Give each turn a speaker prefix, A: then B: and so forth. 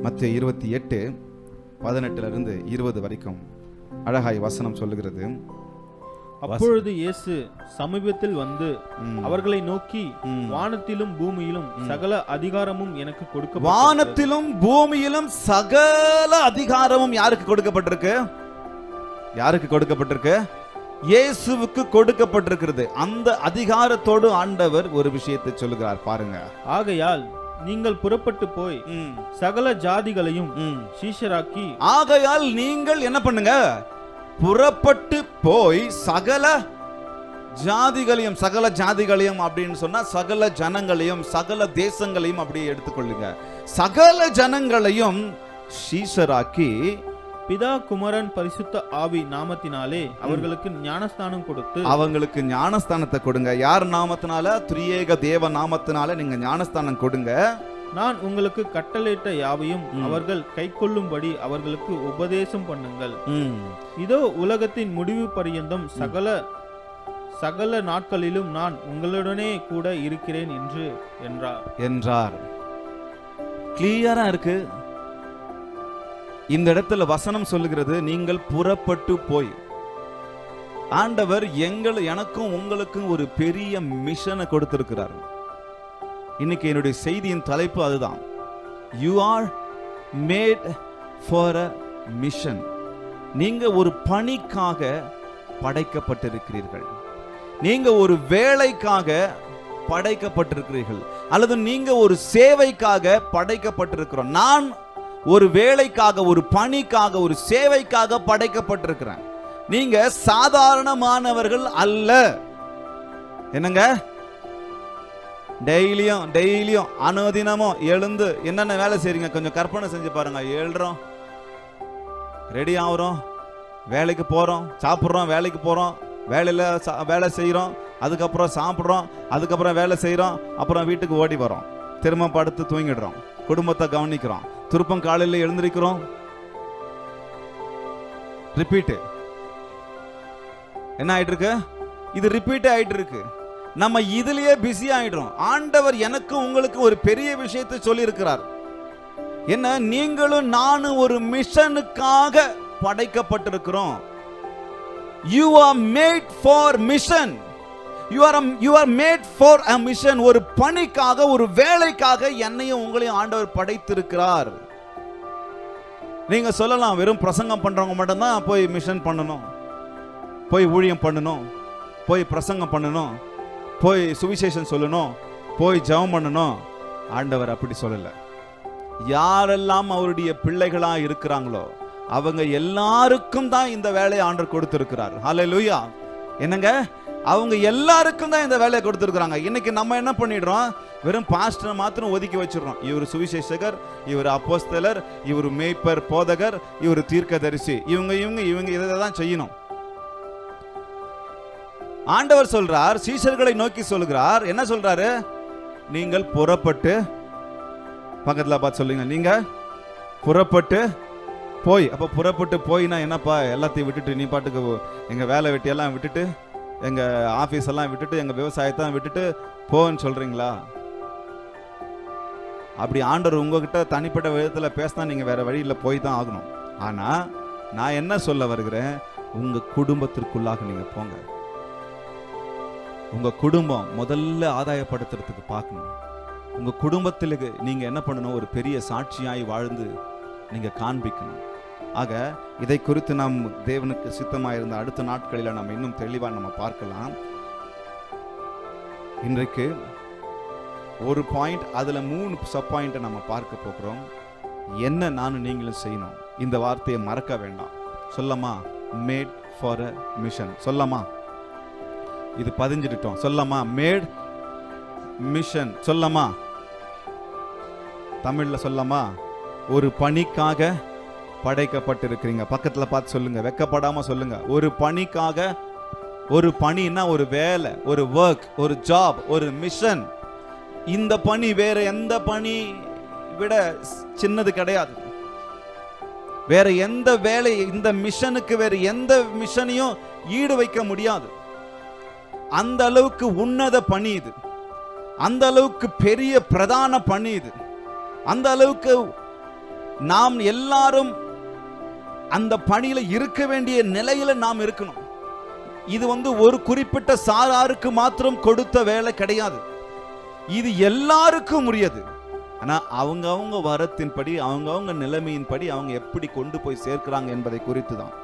A: மத்தேயு 28:18 வரைக்கும் அழகாய் வசனம் சொல்லுகிறது.
B: அப்பொழுது இயேசு சமீபத்தில் வந்து அவர்களை நோக்கி, வானத்திலும் பூமியிலும் சகல அதிகாரமும் எனக்கு கொடுக்கப்பட்டிருக்கிறது.
A: வானத்திலும் பூமியிலும் சகல அதிகாரமும் யாருக்கு கொடுக்கப்பட்டிருக்கு? யாருக்கு கொடுக்கப்பட்டிருக்கு? இயேசுவுக்கு கொடுக்கப்பட்டிருக்கிறது. அந்த அதிகாரத்தோடு ஆண்டவர் ஒரு விஷயத்தை சொல்லுகிறார் பாருங்க.
B: ஆகையால் நீங்கள் புறப்பட்டு போய் சகல ஜாதிகளையும் சீஷராக்கி.
A: ஆகையால் நீங்கள் என்ன பண்ணுங்க? புறப்பட்டு போய் சகல ஜாதிகளையும், சகல ஜாதிகளையும் அப்படின்னு சொன்னா சகல ஜனங்களையும் சகல தேசங்களையும் அப்படியே எடுத்துக்கொள்ளுங்க. சகல ஜனங்களையும் சீஷராக்கி
B: பிதா குமாரன் பரிசுத்த ஆவி நாமத்தினாலே அவர்களுக்கு ஞானஸ்தானம் கொடுத்து.
A: அவங்களுக்கு ஞானஸ்தானத்தை கொடுங்க. யார் நாமத்தினால? திரியேக தேவ நாமத்தினால நீங்க ஞானஸ்தானம் கொடுங்க.
B: நான் உங்களுக்கு கட்டளையிட்ட யாவையும் அவர்கள் கைக்கொள்ளும்படி அவர்களுக்கு உபதேசம் பண்ணுங்கள். இதோ உலகத்தின் முடிவு பரியந்தம் சகல நாட்களிலும் நான் உங்களுடனே கூட இருக்கிறேன் என்றார்.
A: கிளியரா இருக்கு. இந்த இடத்துல வசனம் சொல்லுகிறது, நீங்கள் புறப்பட்டு போய். ஆண்டவர் எனக்கும் உங்களுக்கும் ஒரு பெரிய மிஷனை கொடுத்திருக்கிறார். இன்னைக்கு என்னுடைய செய்தியின் தலைப்பு அதுதான். You are made for a mission. நீங்க ஒரு பணிக்காக படைக்கப்பட்டிருக்கிறீர்கள். நீங்க ஒரு வேலைக்காக படைக்கப்பட்டிருக்கிறீர்கள், அல்லது நீங்க ஒரு சேவைக்காக படைக்கப்பட்டிருக்கிறோம். நான் ஒரு வேலைக்காக, ஒரு பணிக்காக, ஒரு சேவைக்காக படைக்கப்பட்டிருக்கிறேன். நீங்க சாதாரணமானவர்கள் அல்ல. என்னங்க? டெய்லியும் அனுதினமும் எழுந்து என்னென்ன வேலை செய்றீங்க கொஞ்சம் கற்பனை செஞ்சு பாருங்க. எழுறோம், ரெடி ஆகுறோம், வேலைக்கு போறோம், சாப்பிட்றோம், வேலைக்கு போறோம், வேலை செய்யறோம், அதுக்கப்புறம் சாப்பிட்றோம், அதுக்கப்புறம் வேலை செய்யறோம், அப்புறம் வீட்டுக்கு ஓடி வரோம், திரும்ப படுத்து தூங்கிடுறோம், குடும்பத்தை கவனிக்கிறோம், திருப்பம் காலையில் எழுந்திருக்கிறோம். ரிப்பீட். என்ன ஆயிட்டு இருக்கு? இது ரிப்பீட் ஆயிட்டு இருக்கு. நம்ம இதுலயே பிஸி ஆயிடுறோம். ஆண்டவர் எனக்கு உங்களுக்கு ஒரு பெரிய விஷயத்தை சொல்லி இருக்கிறார். என்ன? நீங்களும் நானும் ஒரு மிஷனுக்காக படைக்கப்பட்டிருக்கிறோம். You are made for mission. You are made for a mission. ஒரு பணிக்காக, ஒரு வேலைக்காக என்னையும் உங்களையும் ஆண்டவர் படைத்திருக்கிறார். நீங்க சொல்லலாம், வெறும் பிரசங்கம் பண்றவங்க மட்டும்தான் போய் மிஷன் பண்ணணும், போய் ஊழியம் பண்ணணும், போய் பிரசங்கம் பண்ணணும், போய் சுவிசேஷம் சொல்லணும், போய் ஜெபம் பண்ணணும். ஆண்டவர் அப்படி சொல்லல. யாரெல்லாம் அவருடைய பிள்ளைகளா இருக்கிறாங்களோ அவங்க எல்லாருக்கும் தான் இந்த வேலையை ஆண்டவர் கொடுத்திருக்கிறார். ஹல்லேலூயா. என்னங்க? அவங்க எல்லாருக்கும் தான் இந்த வேலையை கொடுத்திருக்கிறாங்க. இன்னைக்கு நம்ம என்ன பண்ணிடுறோம்? வெறும் பாஸ்டர் மாத்திரம் ஒதுக்கி வச்சிடறோம். இவர் சுவிசேஷகர், இவர் அப்போஸ்தலர், இவர் மேய்ப்பர் போதகர், இவர் தீர்க்கதரிசி, இவங்க இதை தான் செய்யணும். ஆண்டவர் சொல்றார், சீஷர்களை நோக்கி சொல்கிறார். என்ன சொல்றாரு? நீங்கள் புறப்பட்டு, பக்கத்துல பார்த்து சொல்லுங்க, நீங்க புறப்பட்டு போய். அப்ப புறப்பட்டு போயினா என்னப்பா? எல்லாத்தையும் விட்டுட்டு நீ பாட்டுக்கு எங்க வேலை வெட்டியெல்லாம் விட்டுட்டு, எங்க ஆபீஸ் எல்லாம் விட்டுட்டு, எங்க விவசாயத்தை விட்டுட்டு போன்னு சொல்றீங்களா? அப்படி ஆண்டவர் உங்ககிட்ட தனிப்பட்ட விதத்துல பேசினா நீங்க வேற வழியில போய் தான் ஆகணும். ஆனா நான் என்ன சொல்ல வருகிறேன்? உங்க குடும்பத்திற்குள்ளாக நீங்க போங்க. உங்க குடும்பம் முதல்ல ஆதாயப்படுத்துறதுக்கு பார்க்கணும். உங்க குடும்பத்திற்கு நீங்க என்ன பண்ணணும்? ஒரு பெரிய சாட்சியாய் வாழ்ந்து நீங்க காண்பிக்கணும். ஆக இதை குறித்து நாம் தேவனுக்கு சித்தமாயிருந்த அடுத்த நாட்களில் நம்ம இன்னும் தெளிவா நம்ம பார்க்கலாம். இன்றைக்கு ஒரு பாயிண்ட், அதுல 3 சப் பாயிண்ட் நம்ம பார்க்க போகிறோம். என்ன நானும் நீங்களும் செய்யணும்? இந்த வார்த்தையை மறக்க வேண்டாம். சொல்லமா? Made for a mission. சொல்லமா? இது பதிஞ்சிட்டோம். சொல்லமா? Made mission. சொல்லமா? தமிழ்ல சொல்லமா? ஒரு பணிக்காக படைக்கப்பட்டிருக்கிறீங்க. பக்கத்துல பார்த்து சொல்லுங்க, வெக்கப்படாம சொல்லுங்க. ஒரு பணிக்காக. ஒரு பணின்னா ஒரு வேலை, ஒரு ஒர்க், ஒரு ஜாப், ஒரு மிஷன். இந்த பணி வேற எந்த பணி விட சின்னது கிடையாது. வேற எந்த வேலை, இந்த மிஷனுக்கு வேற எந்த மிஷனையும் ஈடு வைக்க முடியாது. அந்த அளவுக்கு உன்னத பணி இது. அந்த அளவுக்கு பெரிய பிரதான பணி இது. அந்த அளவுக்கு நாம் எல்லாரும் அந்த பணியில இருக்க வேண்டிய நிலையில நாம் இருக்கணும். இது ஒரு குறிப்பிட்ட சாராருக்கு மாத்திரம் கொடுத்த வேலை கிடையாது, இது எல்லாருக்கும் உரியது. ஆனா அவங்க வரத்தின்படி, அவங்க நிலைமையின்படி அவங்க எப்படி கொண்டு போய் சேர்க்கிறாங்க என்பதை குறித்து தான்.